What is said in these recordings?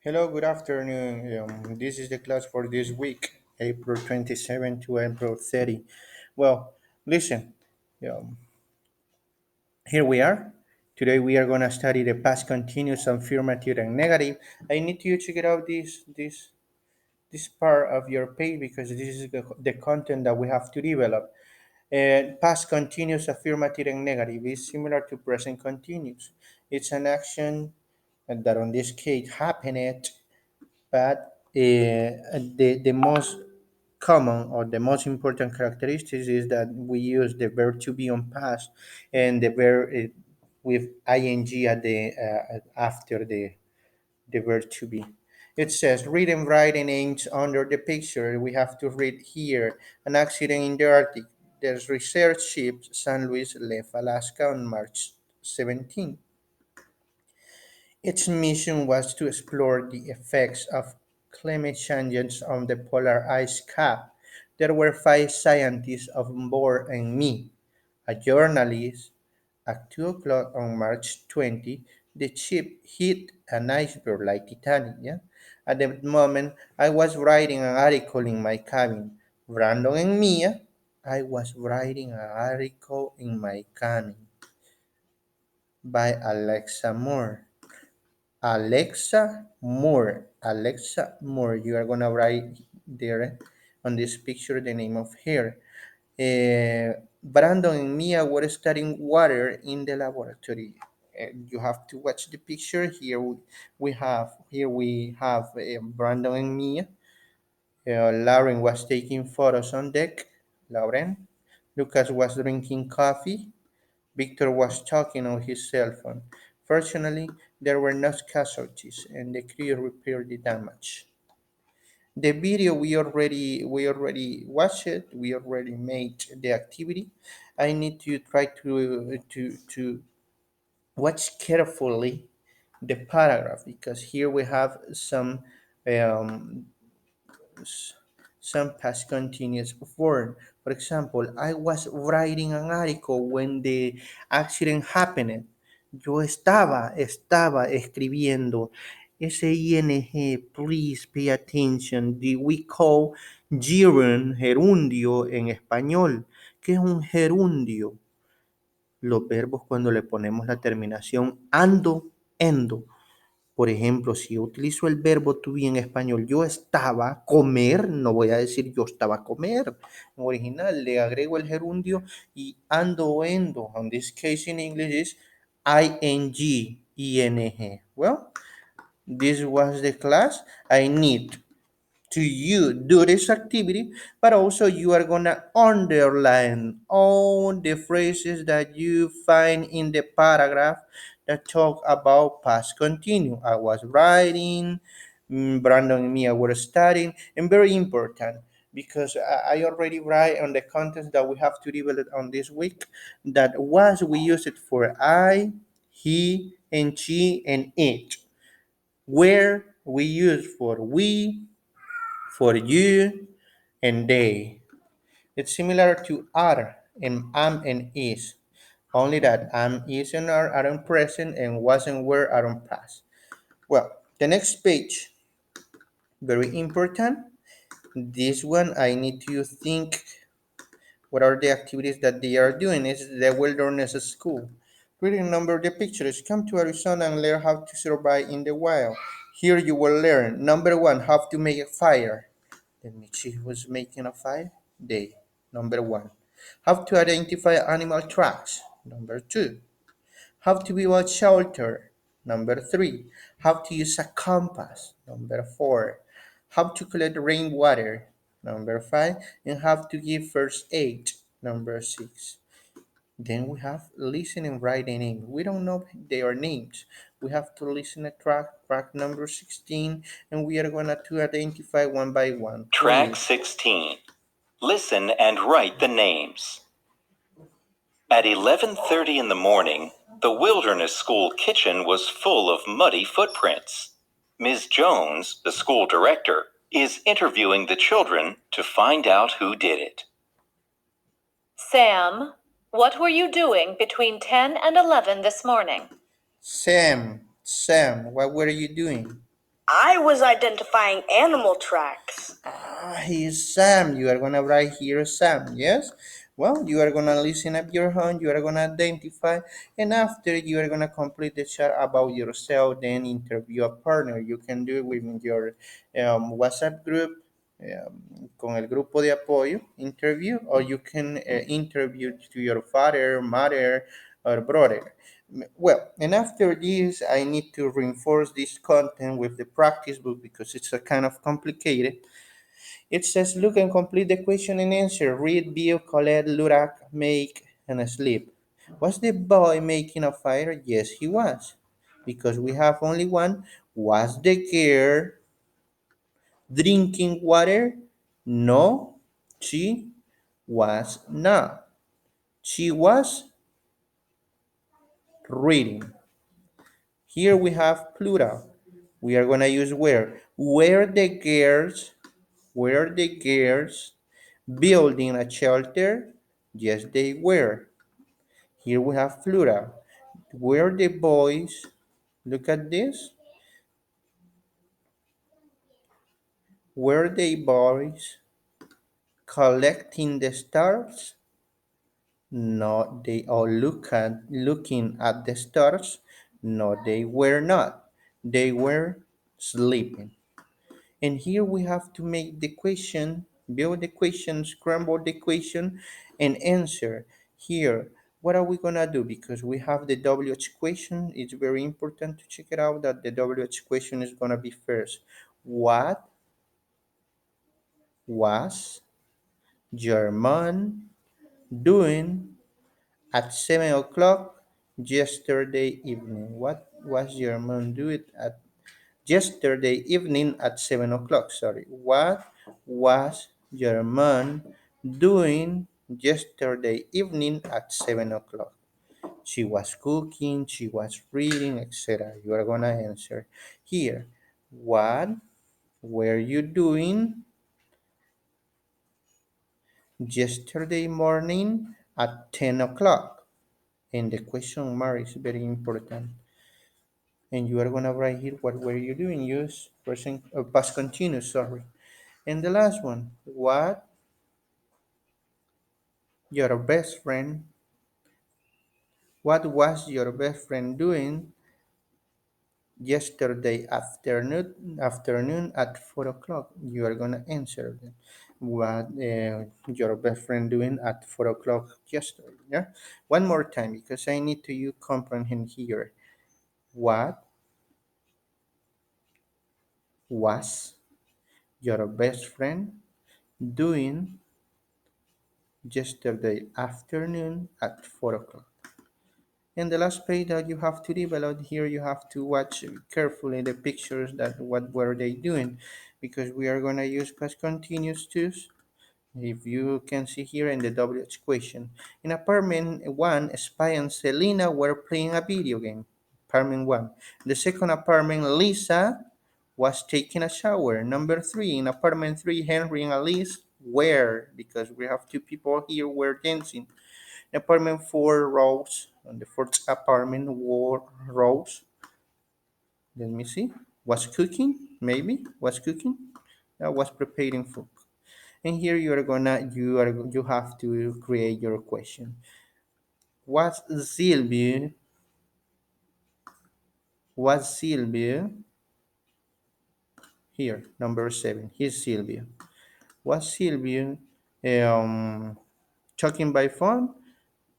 Hello, good afternoon. This is the class for this week, April 27 to April 30. Well, listen, um, here we are. Today we are going to study the past continuous, affirmative, and negative. I need you to check it out this part of your page because this is the content that we have to develop. Past continuous, affirmative, and negative is similar to present continuous. It's an action that, on this case, happened, but the most common or the most important characteristics is that we use the verb to be on past and the verb with ing at the after the verb to be. It says read and write the names under the picture. We have to read here an accident in the Arctic. The research ship San Luis left Alaska on March 17. Its mission was to explore the effects of climate change on the polar ice cap. There were five scientists on board and me, a journalist. At 2 o'clock on March 20, the ship hit an iceberg like Titanic. Yeah? At the moment, I was writing an article in my cabin. Brandon and Mia, I was writing an article in my cabin by Alexa Moore. Alexa Moore. Alexa Moore. You are gonna write there on this picture the name of her. Brandon and Mia were studying water in the laboratory. You have to watch the picture here. We have Brandon and Mia. Lauren was taking photos on deck. Lauren. Lucas was drinking coffee. Victor was talking on his cell phone. Fortunately, there were no casualties, and the crew repaired the damage. The video we already watched it. We already made the activity. I need to try to watch carefully the paragraph because here we have um, some past continuous form. For example, I was writing an article when the accident happened. Yo estaba escribiendo. SING, please pay attention. We call gerundio en español. ¿Qué es un gerundio? Los verbos cuando le ponemos la terminación ando, endo. Por ejemplo, si yo utilizo el verbo to be en español, yo estaba comer, no voy a decir yo estaba a comer. En original le agrego el gerundio y ando o endo. In this case in English is ing. Well, this was the class. I need to you do this activity, but also you are gonna underline all the phrases that you find in the paragraph that talk about past continuous. I was writing, Brandon and Mia were studying, and very important because I already write on the contents that we have to develop on this week that was we use it for I, he, and she, and it. Where we use for we, for you, and they. It's similar to are and am and is, only that am, is, and are on present and was and were are on past. Well, the next page, very important. This one I need to think what are the activities that they are doing. It's the wilderness school. Reading number the pictures. Come to Arizona and learn how to survive in the wild. Here you will learn number one, how to make a fire. Let me see who's making a fire. They. Number one. How to identify animal tracks. Number two. How to build a shelter. Number three. How to use a compass. Number four. How to collect rainwater. Number five. And how to give first aid. Number six. Then we have listen and write a name. We don't know their names. We have to listen to track number 16, and we are gonna to identify one by one. Track Please. 16. Listen and write the names. At 11:30 in the morning, the wilderness school kitchen was full of muddy footprints. Ms. Jones, the school director, is interviewing the children to find out who did it. Sam, what were you doing between 10 and 11 this morning? Sam, what were you doing? I was identifying animal tracks. He's Sam. You are gonna write here Sam, yes? Well, you are gonna listen up your hand, you are gonna identify, and after you are gonna complete the chat about yourself, then interview a partner. You can do it within your WhatsApp group, con el grupo de apoyo, interview, or you can interview to your father, mother, or brother. Well, and after this, I need to reinforce this content with the practice book because it's a kind of complicated. It says, look and complete the question and answer. Read, view, collect, look, make, and sleep. Was the boy making a fire? Yes, he was. Because we have only one. Was the girl drinking water? No, she was not. She was reading. Here we have plural. We are going to use where. Were the girls building a shelter? Yes, they were. Here we have plural. Were the boys, look at this, were the boys collecting the stars? No, they all looking at the stars. No, they were not. They were sleeping. And here we have to make the question, build the question, scramble the question, and answer. Here, what are we gonna do? Because we have the WH question, it's very important to check it out that the WH question is gonna be first. What was your mom doing at 7 o'clock yesterday evening? What was your mom doing at yesterday evening at 7 o'clock? Sorry. What was your mom doing yesterday evening at 7 o'clock? She was cooking, she was reading, etc. You are going to answer here. What were you doing yesterday morning at 10 o'clock? And the question mark is very important. And you are going to write here what were you doing? Use present past continuous, sorry. And the last one, what your best friend, what was your best friend doing yesterday afternoon at 4 o'clock? You are gonna answer them. What your best friend doing at 4 o'clock yesterday? Yeah. One more time because I need to you comprehend here. What was your best friend doing yesterday afternoon at 4 o'clock? And the last page that you have to develop here, you have to watch carefully the pictures that what were they doing, because we are gonna use past continuous too. If you can see here in the WH question, in apartment one, Spy and Selena were playing a video game. Apartment one. The second apartment, Lisa was taking a shower. Number three, in apartment three, Henry and Alice were, because we have two people here, were dancing. Apartment 4, Rose. On the fourth apartment, Rose. Let me see. Was cooking, maybe. Was cooking. Was preparing food. And here you have to create your question. Was Sylvia? Was Sylvia here? Number 7. Here's Sylvia. Was Sylvia talking by phone?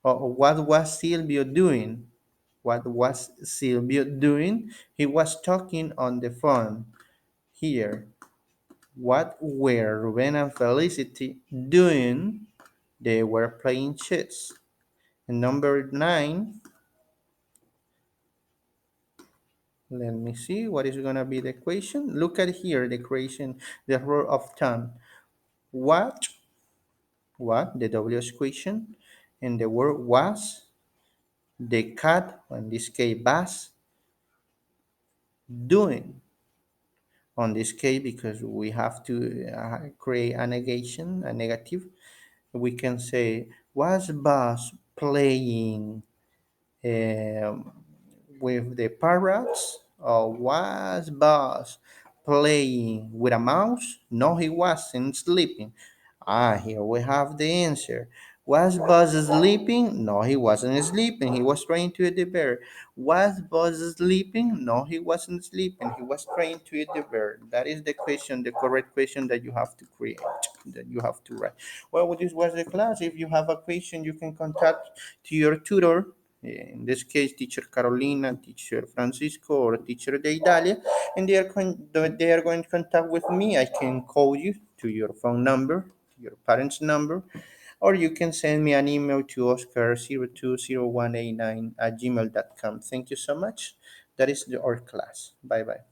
Or what was Sylvia doing? What was Silvio doing? He was talking on the phone. Here, what were Ruben and Felicity doing? They were playing chess. And number 9, let me see what is going to be the equation. Look at here the equation, the rule of thumb. What, the W equation, and the word was, the cat, in this case, was doing. On this case, because we have to create a negation, a negative, we can say was Buzz playing um, with the parrots, or was Buzz playing with a mouse? No, he wasn't sleeping. Here we have the answer. Was Buzz sleeping? No, he wasn't sleeping. He was trying to eat the bear. Was Buzz sleeping? No, he wasn't sleeping. He was trying to eat the bear. That is the question, the correct question that you have to create, that you have to write. Well, this was the class. If you have a question, you can contact to your tutor. In this case, teacher Carolina, teacher Francisco, or teacher Deidalia, and they are going to contact with me. I can call you to your phone number, your parents' number, or you can send me an email to oscar020189 at gmail.com. Thank you so much. That is our class. Bye bye.